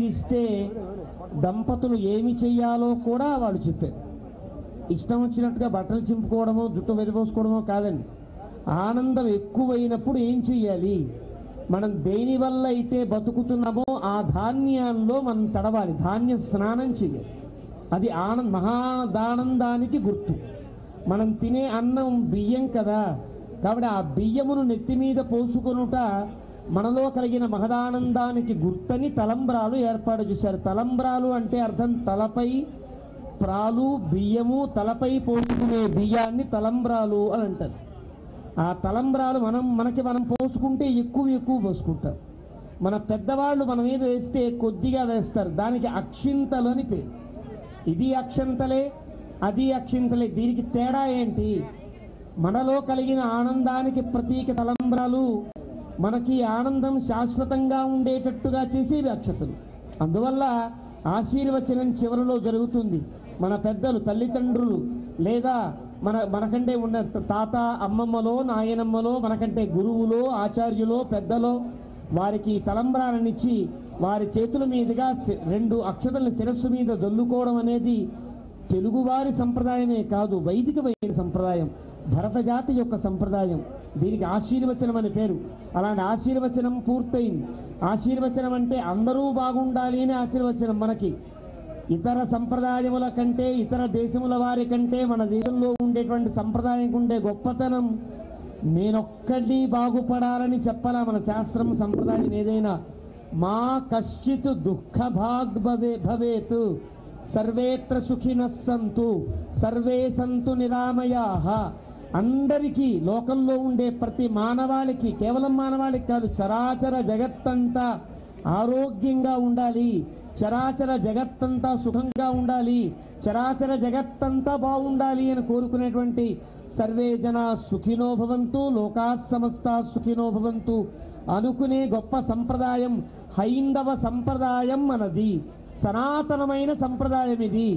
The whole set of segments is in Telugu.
కలిగిస్తే దంపతులు ఏమి చెయ్యాలో కూడా వాళ్ళు చెప్పారు. ఇష్టం వచ్చినట్టుగా బట్టలు చింపుకోవడమో జుట్టు వెరిపోసుకోవడమో కాదండి. ఆనందం ఎక్కువైనప్పుడు ఏం చెయ్యాలి, మనం దేనివల్ల అయితే బతుకుతున్నామో ఆ ధాన్యాల్లో మనం తడవాలి, ధాన్య స్నానం చెయ్యాలి. అది మహాదానందానికి గుర్తు. మనం తినే అన్నం బియ్యం కదా, కాబట్టి ఆ బియ్యమును నెత్తి మీద పోసుకొనుట మనలో కలిగిన మహదానందానికి గుర్తని తలంబ్రాలు ఏర్పాటు చేశారు. తలంబ్రాలు అంటే అర్థం తలపై ప్రాలు బియ్యము, తలపై పోసుకునే బియ్యాన్ని తలంబ్రాలు అని అంటారు. ఆ తలంబ్రాలు మనకి మనం పోసుకుంటే ఎక్కువ పోసుకుంటాం. మన పెద్దవాళ్ళు మన మీద వేస్తే కొద్దిగా వేస్తారు, దానికి అక్షింతలు అని పేరు. ఇది అక్షంతలే అది అక్షింతలే, దీనికి తేడా ఏంటి? మనలో కలిగిన ఆనందానికి ప్రతీక తలంబ్రాలు, మనకి ఆనందం శాశ్వతంగా ఉండేటట్టుగా చేసేవి అక్షతలు. అందువల్ల ఆశీర్వచనం చివరిలో జరుగుతుంది. మన పెద్దలు తల్లిదండ్రులు లేదా మనకంటే ఉన్న తాత అమ్మమ్మలో నాయనమ్మలో మనకంటే గురువులో ఆచార్యులో పెద్దలో వారికి తలంబ్రాలనిచ్చి వారి చేతుల మీదుగా 2 అక్షతలను శిరస్సు మీద జల్లుకోవడం అనేది తెలుగువారి సంప్రదాయమే కాదు, వైదికమైన సంప్రదాయం, భరత జాతి యొక్క సంప్రదాయం. దీనికి ఆశీర్వచనం అని పేరు. అలాంటి ఆశీర్వచనం పూర్తయింది. ఆశీర్వచనం అంటే అందరూ బాగుండాలి అని ఆశీర్వచనం. మనకి ఇతర సంప్రదాయముల కంటే ఇతర దేశముల వారి కంటే మన దేశంలో ఉండేటువంటి సంప్రదాయం ఉండే గొప్పతనం నేనొక్కటి బాగుపడాలని చెప్పాలా మన శాస్త్రం సంప్రదాయం ఏదైనా. మా కశ్చిత్ దుఃఖ భాగ్ భవేత్ సర్వేత్ర సుఖినః సంతు సర్వే సంతు నిరామయాః. అందరికీ లోకంలో ఉండే ప్రతి మానవాళికి, కేవలం మానవాళికి కాదు, చరాచర జగత్తంతా ఆరోగ్యంగా ఉండాలి, చరాచర జగత్తంతా సుఖంగా ఉండాలి, చరాచర జగత్తంతా బాగుండాలి అని కోరుకునేటువంటి సర్వే జనా సుఖినో భవంతు లోకా సమస్తా సుఖినో భవంతు అనుకునే గొప్ప సంప్రదాయం హైందవ సంప్రదాయం మనది. సనాతనమైన సంప్రదాయం ఇది.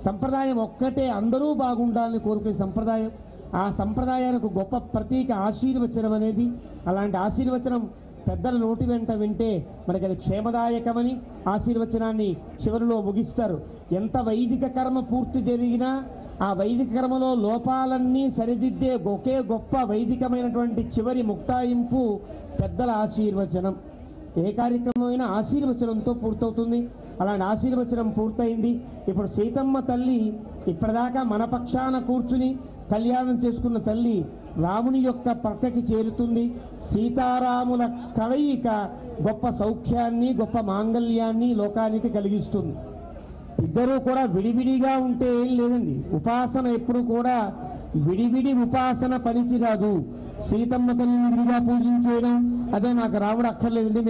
సంప్రదాయం ఒక్కటే, అందరూ బాగుండాలని కోరుకునే సంప్రదాయం. ఆ సంప్రదాయానికి గొప్ప ప్రతీక ఆశీర్వచనం అనేది. అలాంటి ఆశీర్వచనం పెద్దల నోటి వెంట వింటే మనకి అది క్షేమదాయకమని ఆశీర్వచనాన్ని చివరిలో ముగిస్తారు. ఎంత వైదిక కర్మ పూర్తి జరిగినా ఆ వైదిక కర్మలో లోపాలన్నీ సరిదిద్దే ఒకే గొప్ప వైదికమైనటువంటి చివరి ముక్తాయింపు పెద్దల ఆశీర్వచనం. ఏ కార్యక్రమమైనా ఆశీర్వచనంతో పూర్తవుతుంది. అలాంటి ఆశీర్వచనం పూర్తయింది. ఇప్పుడు సీతమ్మ తల్లి ఇప్పటిదాకా మన పక్షాన కూర్చుని కళ్యాణం చేసుకున్న తల్లి రాముని యొక్క పక్కకి చేరుతుంది. సీతారాముల కలయిక గొప్ప సౌఖ్యాన్ని గొప్ప మాంగళ్యాన్ని లోకానికి కలిగిస్తుంది. ఇద్దరూ కూడా విడివిడిగా ఉంటే ఏం లేదండి. ఉపాసన ఎప్పుడు కూడా విడివిడి ఉపాసన పనికిరాదు. సీతమ్మ తల్లిని విడిగా పూజించేయడం అదే నాకు రాముడు అక్కర్లేదండి,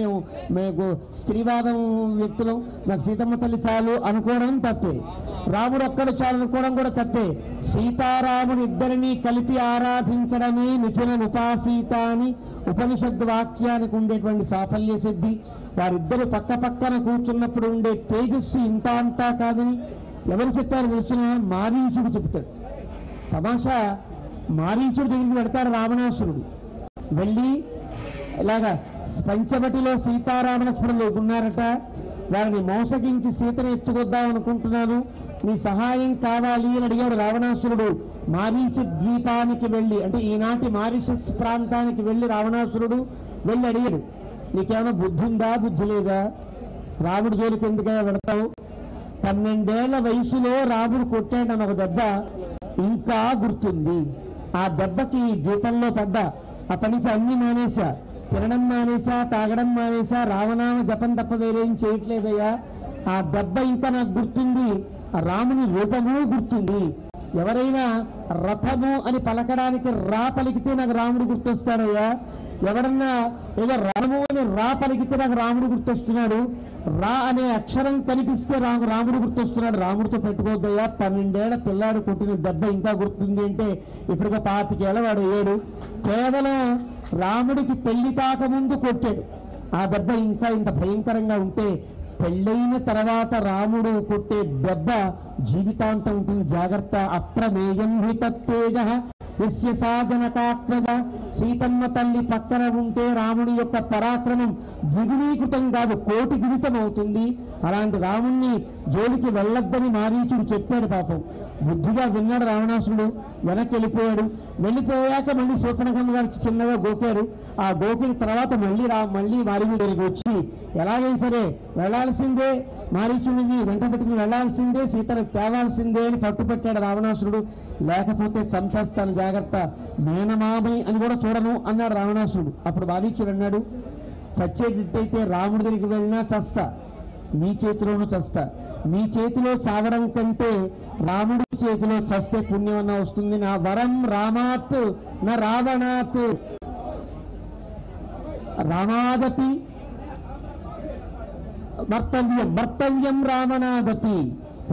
మేము స్త్రీవాదం వ్యక్తులం, నాకు సీతమ్మ తల్లి చాలు అనుకోవడం తప్పే. రాముడు ఒక్కడు చాలు అనుకోవడం కూడా తప్పే. సీతారాముడు ఇద్దరినీ కలిపి ఆరాధించడమే నిఖిల ఉపాసీత అని ఉపనిషద్ వాక్యానికి ఉండేటువంటి సాఫల్య సిద్ధి. వారిద్దరు పక్క పక్కన కూర్చున్నప్పుడు ఉండే తేజస్సు ఇంత అంతా కాదని ఎవరు చెప్పారు తెలిసిన? మారీచుడు చెబుతాడు. తమాషా, మారీచుడు దగ్గరికి పెడతాడు రావణాసురుడు. వెళ్ళి ఇలాగా పంచవటిలో సీతారామలక్ష్మణులు ఉన్నారట, వారిని మోసగించి సీతను ఎత్తుకొద్దాం అనుకుంటున్నాను, నీ సహాయం కావాలి అని అడిగాడు రావణాసురుడు. మారీచ ద్వీపానికి వెళ్ళి, అంటే ఈనాటి మారిషస్ ప్రాంతానికి వెళ్ళి రావణాసురుడు వెళ్ళి అడిగాడు, నీకేమైనా బుద్ధి ఉందా, బుద్ధి లేదా, రాముడి జోలికి ఎందుకైనా పెడతావు? 12 ఏళ్ల వయసులో రాముడు కొట్టాడని ఒక దెబ్బ ఇంకా గుర్తుంది. ఆ దెబ్బకి జీతంలో పడ్డా. అప్పటి నుంచి అన్ని మానేశా, తినడం మానేశా, తాగడం మానేశా, రామనామ జపం తప్ప వేరేం చేయట్లేదయ్యా. ఆ దెబ్బ ఇంకా నాకు గుర్తుంది, రాముని రూపము గుర్తుంది. ఎవరైనా రథము అని పలకడానికి రా పలికితే నాకు రాముడు గుర్తొస్తాడయ్యా. ఎవరన్నా ఏదో రాము అని రా పలికితే నాకు రాముడు గుర్తొస్తున్నాడు. రా అనే అక్షరం కనిపిస్తే రాముడు గుర్తొస్తున్నాడు. రాముడితో పెట్టుకోవద్దయ్యా. 12 ఏళ్ల పిల్లాడు కొట్టిన దెబ్బ ఇంకా గుర్తుంది అంటే ఇప్పటికో 25 ఏళ్ల వాడు అయ్యాడు. కేవలం రాముడికి పెళ్లి కాకముందు కొట్టాడు. ఆ దెబ్బ ఇంకా ఇంత భయంకరంగా ఉంటే పెళ్ళైన తర్వాత రాముడు కొట్టే దెబ్బ జీవితాంతం ఉంటుంది. జాగ్రత్త. అప్రమేయం హి తత్తేజః యస్య సాధనకాత్మజ. సీతమ్మ తల్లి పక్కన ఉంటే రాముడి యొక్క పరాక్రమం ద్విగుణీకృతం కాదు, కోటి గుణితం అవుతుంది. అలాంటి రాముణ్ణి జోలికి వెళ్ళొద్దని మారీచుడు చెప్పాడు. పాపం బుద్ధిగా విన్నాడు రావణాసురుడు, వెనక్కి వెళ్ళిపోయాడు. వెళ్ళిపోయాక మళ్ళీ శూర్పణఖమ్మ గారు చిన్నగా గోకారు. ఆ గోకిన తర్వాత మళ్ళీ మారీచుడి దగ్గరికి వచ్చి ఎలాగైనా సరే వెళ్లాల్సిందే, మారీచుడిని వెంట పెట్టుకుని వెళ్లాల్సిందే, సీతను తేవాల్సిందే అని పట్టుపట్టాడు రావణాసురుడు. లేకపోతే చంపేస్తాను జాగ్రత్త, మేనమామని అని కూడా చూడను అన్నాడు రావణాసురుడు. అప్పుడు మారీచుడు అన్నాడు, చచ్చేటట్టయితే రాముడి దగ్గరికి వెళ్ళినా చస్తా, నీ చేతిలోనూ చస్తా. నీ చేతిలో చావడం కంటే రాముడి చేతిలో చస్తే పుణ్యమన్నా వస్తుంది. నా వరం రామాత్ నా రావణాత్. రామాదపి మర్తవ్యం మర్తవ్యం రావణాదపి,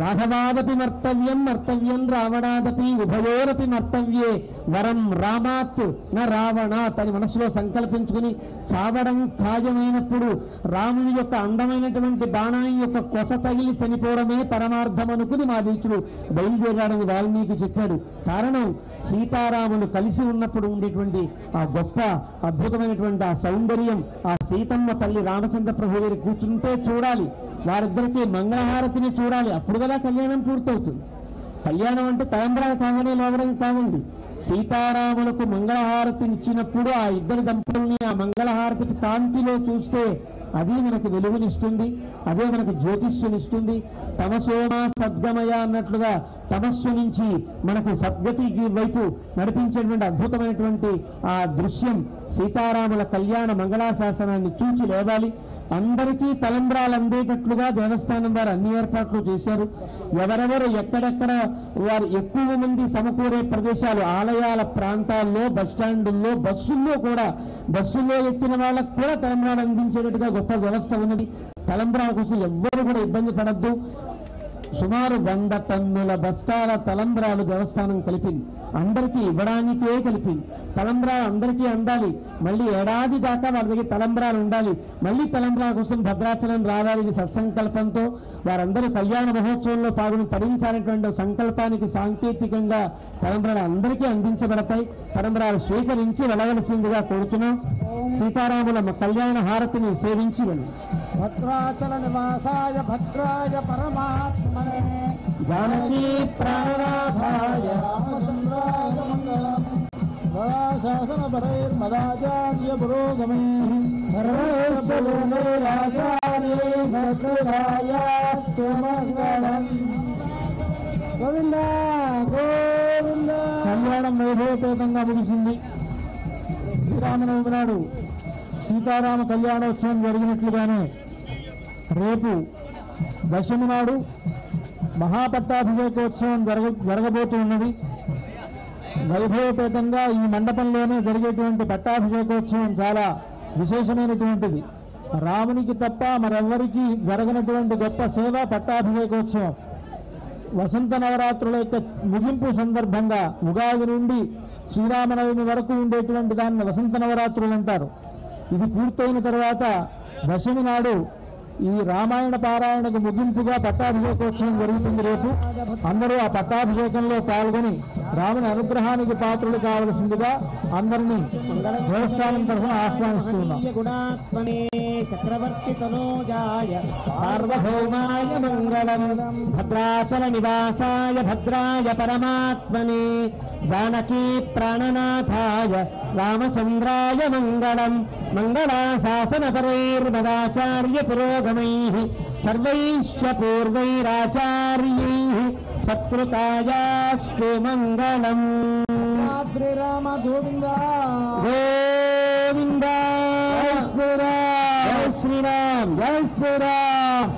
రాఘవాదపి మర్తవ్యం మర్తవ్యం రావణాదపి, ఉభయోరపి మర్తవ్యే వరం రామాత్ న రావణాత్ అని మనసులో సంకల్పించుకుని చావడం ఖాయమైనప్పుడు రాముని యొక్క అందమైనటువంటి బాణాయి యొక్క కొస తగిలి చనిపోవడమే పరమార్థం అనుకుని మారీచుడు బయలుదేరాడని వాల్మీకి చెప్పాడు. కారణం సీతారాములు కలిసి ఉన్నప్పుడు ఉండేటువంటి ఆ గొప్ప అద్భుతమైనటువంటి ఆ సౌందర్యం. ఆ సీతమ్మ తల్లి రామచంద్ర ప్రభు దగ్గర కూర్చుంటే చూడాలి, వారిద్దరికీ మంగళహారతిని చూడాలి, అప్పుడు కదా కళ్యాణం పూర్తవుతుంది. కళ్యాణం అంటే తలంబ్రాలు కాగానే లేవడం కాదండి. సీతారాములకు మంగళహారతిని ఇచ్చినప్పుడు ఆ ఇద్దరి దంపతుల్ని ఆ మంగళహారతికి కాంతిలో చూస్తే అది మనకు వెలుగునిస్తుంది, అదే మనకు జ్యోతిష్యునిస్తుంది. తమసోమా సద్గమయ అన్నట్లుగా తమస్సు నుంచి మనకు సద్గతికి వైపు నడిపించేటువంటి అద్భుతమైనటువంటి ఆ దృశ్యం సీతారాముల కళ్యాణ మంగళాశాసనాన్ని చూచి లేవాలి. అందరికీ తలంబ్రాలు అందేటట్లుగా దేవస్థానం వారు అన్ని ఏర్పాట్లు చేశారు. ఎవరెవరు ఎక్కడెక్కడ వారు ఎక్కువ మంది సమకూరే ప్రదేశాలు, ఆలయాల ప్రాంతాల్లో, బస్టాండుల్లో, బస్సుల్లో కూడా, బస్సుల్లో ఎక్కిన వాళ్ళకు కూడా తలంబ్రాలు అందించేటట్టుగా గొప్ప వ్యవస్థ ఉన్నది. తలంబ్రాల కోసం ఎవ్వరు కూడా ఇబ్బంది పడద్దు. సుమారు 100 టన్నుల బస్తాల తలంబ్రాలు దేవస్థానం కలిపింది, అందరికీ ఇవ్వడానికే కలిపింది. తలంబ్రాలు అందరికీ అందాలి, మళ్ళీ ఏడాది దాకా వాళ్ళ దగ్గర తలంబ్రాలు ఉండాలి, మళ్ళీ తలంబ్రాల కోసం భద్రాచలం రావాలి సత్సంకల్పంతో వారందరూ కళ్యాణ మహోత్సవంలో పాల్గొని తరించాలనేటువంటి సంకల్పానికి సాంకేతికంగా తలంబ్రాలు అందరికీ అందించబడతాయి. తలంబ్రాలు స్వీకరించి వెళ్ళవలసిందిగా కోరుతున్నాం. సీతారాముల కళ్యాణ హారతిని సేవించి వెళ్ళి భద్రాచల నివాసాయ భద్రాయ పరమాత్మనే జానకీ ప్రాణనాథాయ రామచంద్రాయ మంగళం. శాసన పరైర్మదాచార్య పురోగమై గోవింద గోవింద. కళ్యాణం వైభవపేతంగా ముగిసింది. శ్రీరామనవమి నాడు సీతారామ కళ్యాణోత్సవం జరిగినట్లుగానే రేపు దశమి నాడు మహాపట్టాభిషేకోత్సవం జరగబోతూ ఉన్నది. వైభవపేతంగా ఈ మండపంలోనే జరిగేటువంటి పట్టాభిషేకోత్సవం చాలా విశేషమైనటువంటిది. రామునికి తప్ప మరెవ్వరికీ జరగనటువంటి గొప్ప సేవ పట్టాభిషేకోత్సవం. వసంత నవరాత్రుల యొక్క ముగింపు సందర్భంగా ఉగాది నుండి శ్రీరామనవమి వరకు ఉండేటువంటి దాన్ని వసంత నవరాత్రులు అంటారు. ఇది పూర్తయిన తర్వాత దశమి నాడు ఈ రామాయణ పారాయణకు ముగింపుగా పట్టాభిషేకోత్సవం జరుగుతుంది. రేపు అందరూ ఆ పట్టాభిషేకంలో పాల్గొని రాముని అనుగ్రహానికి పాత్రలు కావలసిందిగా అందరినీ దేవస్థానం తరఫున ఆహ్వానిస్తున్నాం. చక్రవర్తి తనోజాయ సార్వభౌమాయ మంగళం. భద్రాచల నివాసాయ భద్రాయ పరమాత్మనే జానకీ ప్రాణనాథాయ రామచంద్రాయ మంగళం. మంగళాశాసన పరైర్మదాచార్య పురోగమైః సర్వైశ్చ పూర్వైరాచార్యైః సత్కృతాయాస్తు మంగళం. శ్రీరామ గోవింద గోవింద. జై శ్రీరామ్ జై శ్రీరామ్.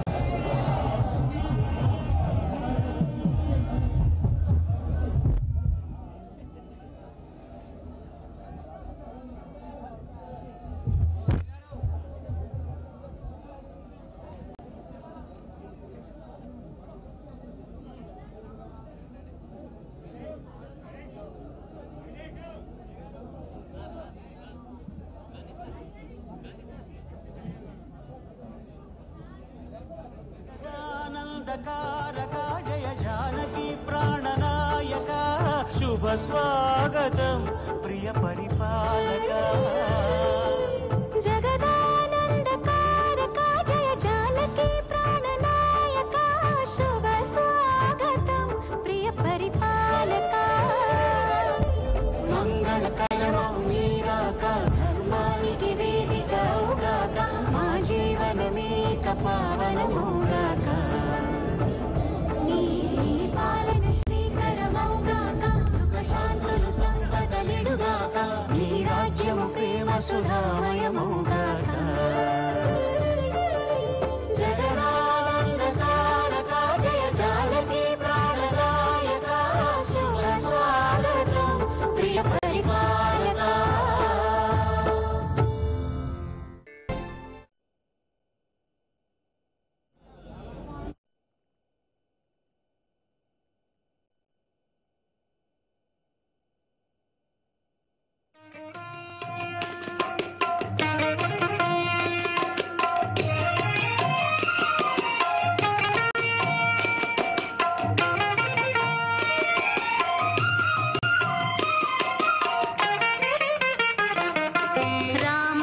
जय जानकी प्राणनायक शुभ स्वागत ప్రియ పరిపాలక జగదానందకారక జయ జానకి ప్రాణనాయక శుభ స్వాగతం ప్రియ పరిపాలక మంగళకరమౌ నీరాక ధర్మానికి వేదికౌగాక మా జీవనమేక పావనమౌగాక నీ పాలన శ్రీకరమౌగాక సుఖ శాంతులు సంపదలిడుగాక నీ రాజ్యము ప్రేమ సుధామయమౌగాక జగదానందకారక జయ జానకి ప్రాణనాయక శుభ స్వాగతం ప్రియ పరిపాలక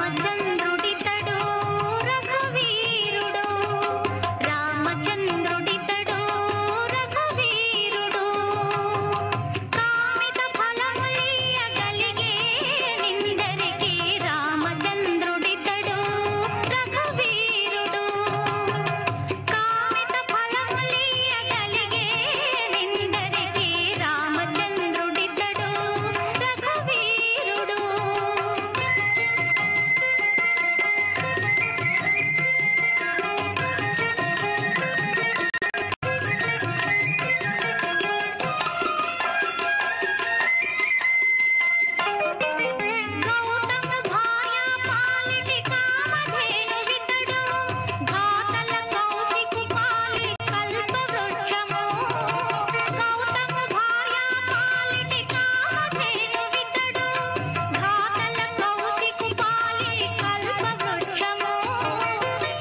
రామచంద్రుడితడు రఘువీరుడు రామచంద్రుడితడు రఘువీరుడు కామిత ఫలములియగలిగే నిందరికి రామచంద్రుడితడు రఘువీరుడు కామిత ఫలములియగలిగే నిందరికి రామచంద్రుడితడు రఘువీరుడు గౌతమ భార్య పాలిటి కామధేనువితడు ఘాతల కౌశికు పాలి కల్పవృక్షము గౌతమ భార్య పాలిటి కామధేనువితడు ఘాతల కౌశికు పాలి కల్పవృక్షము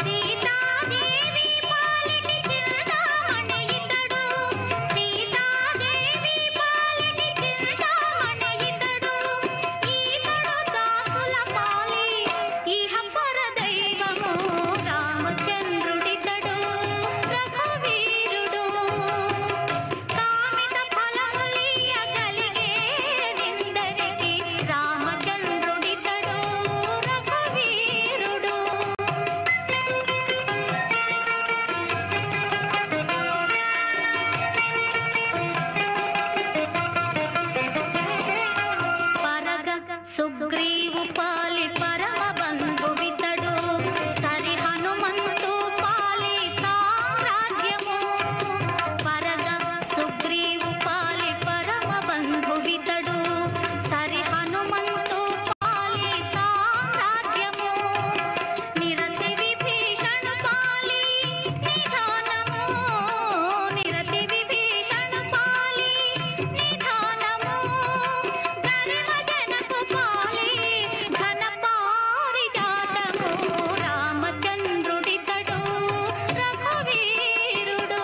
సీతాదేవి పాలిటి చింతామణి ఇతడు సీతాదేవి పాలిటి చింతామణి ఇతడు ఈతడు దాసుల పాలి ఇహ పరదైవము రామచంద్రుడితడు రఘువీరుడు కామిత ఫలములియగలిగే నిందరికి రామచంద్రుడితడు రఘువీరుడు పరగ సుగ్రీవు పాలి పరమ బంధువితడు సరి హనుమంతు పాలి సామ్రాజ్యము పరగ సుగ్రీవు పాలి పరమ బంధువితడు సరి హనుమంతు పాలి సామ్రాజ్యము నిరతి విభీషణ పాలి నిధానము నిరతి విభీషణ పాలి నిధానము గరిమ జనకు పాలి ఘన పారిజాతము రామచంద్రుడితడు రఘువీరుడు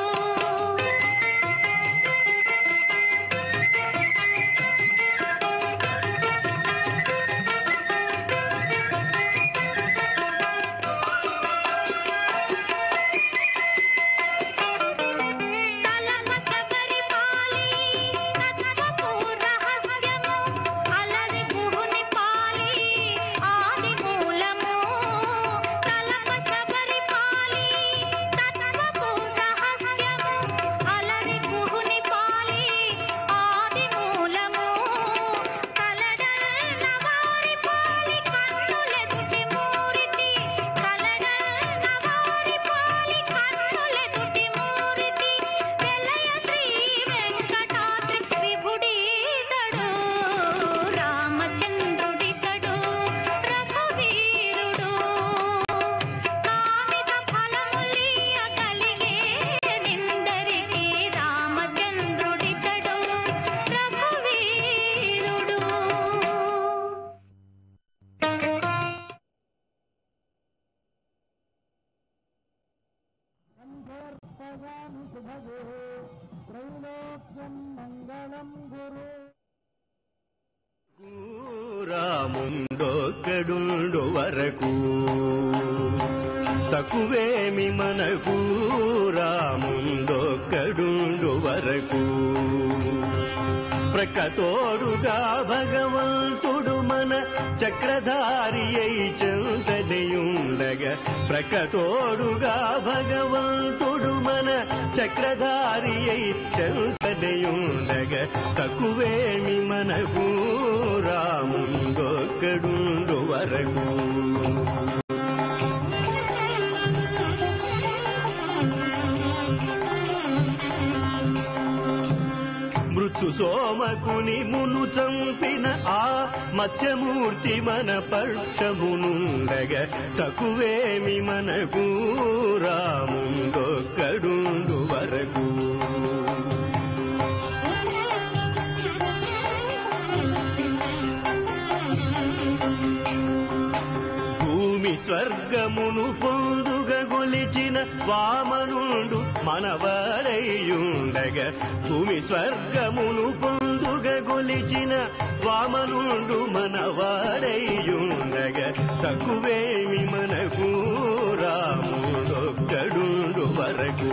తలప శబరి పాలి తత్వపు రహస్యము అలరి గుహుని పాలి ఆది మూలము తలప శబరి పాలి తత్వపు రహస్యము అలరి గుహుని పాలి ఆది మూలము కలడన్న వారి పాలి కన్నులెదుటి మూరితి కలడన్న వారి పాలి కన్నులెదుటి మూరితి వెలయ శ్రీ వెంకటాద్రి విభుడీతడు రామచంద్రుడితడు రఘువీరుడు కామిత ఫలములియగలిగే నిందరికి రామచంద్రుడితడు రఘువీరుడు సంకర్పయామి శుభగే త్రైలోక్యం మంగళం గురు రాముండొక్కడుండు వరకు తక్కువేమి మనకు రాముండొక్కడుండు వరకు ప్రకతోడుగా భగవంతుడు మన చక్రధారి అయి చెంతనయుండగా ప్రకతోడుగా భగవంతుడు మన చక్రధారి అయి చెంతనయుండగా తక్కువేమి మనకు రాముండొక్కడుండు వరకు మృత్యు సోమకుని మును చంపిన ఆ మత్స్యమూర్తి మన పక్షమునుండగా తక్కువేమి మనకు రాముండొక్కడుండు వరకు భూమి స్వర్గమును పొందుగా గొలిచిన వామనుండు మనవాడయుండగా భూమి స్వర్గమును పొందుగా గొలిచిన వామనుండు మనవాడయుండగా తక్కువేమి మనకు రాముడొక్కడుండు వరకు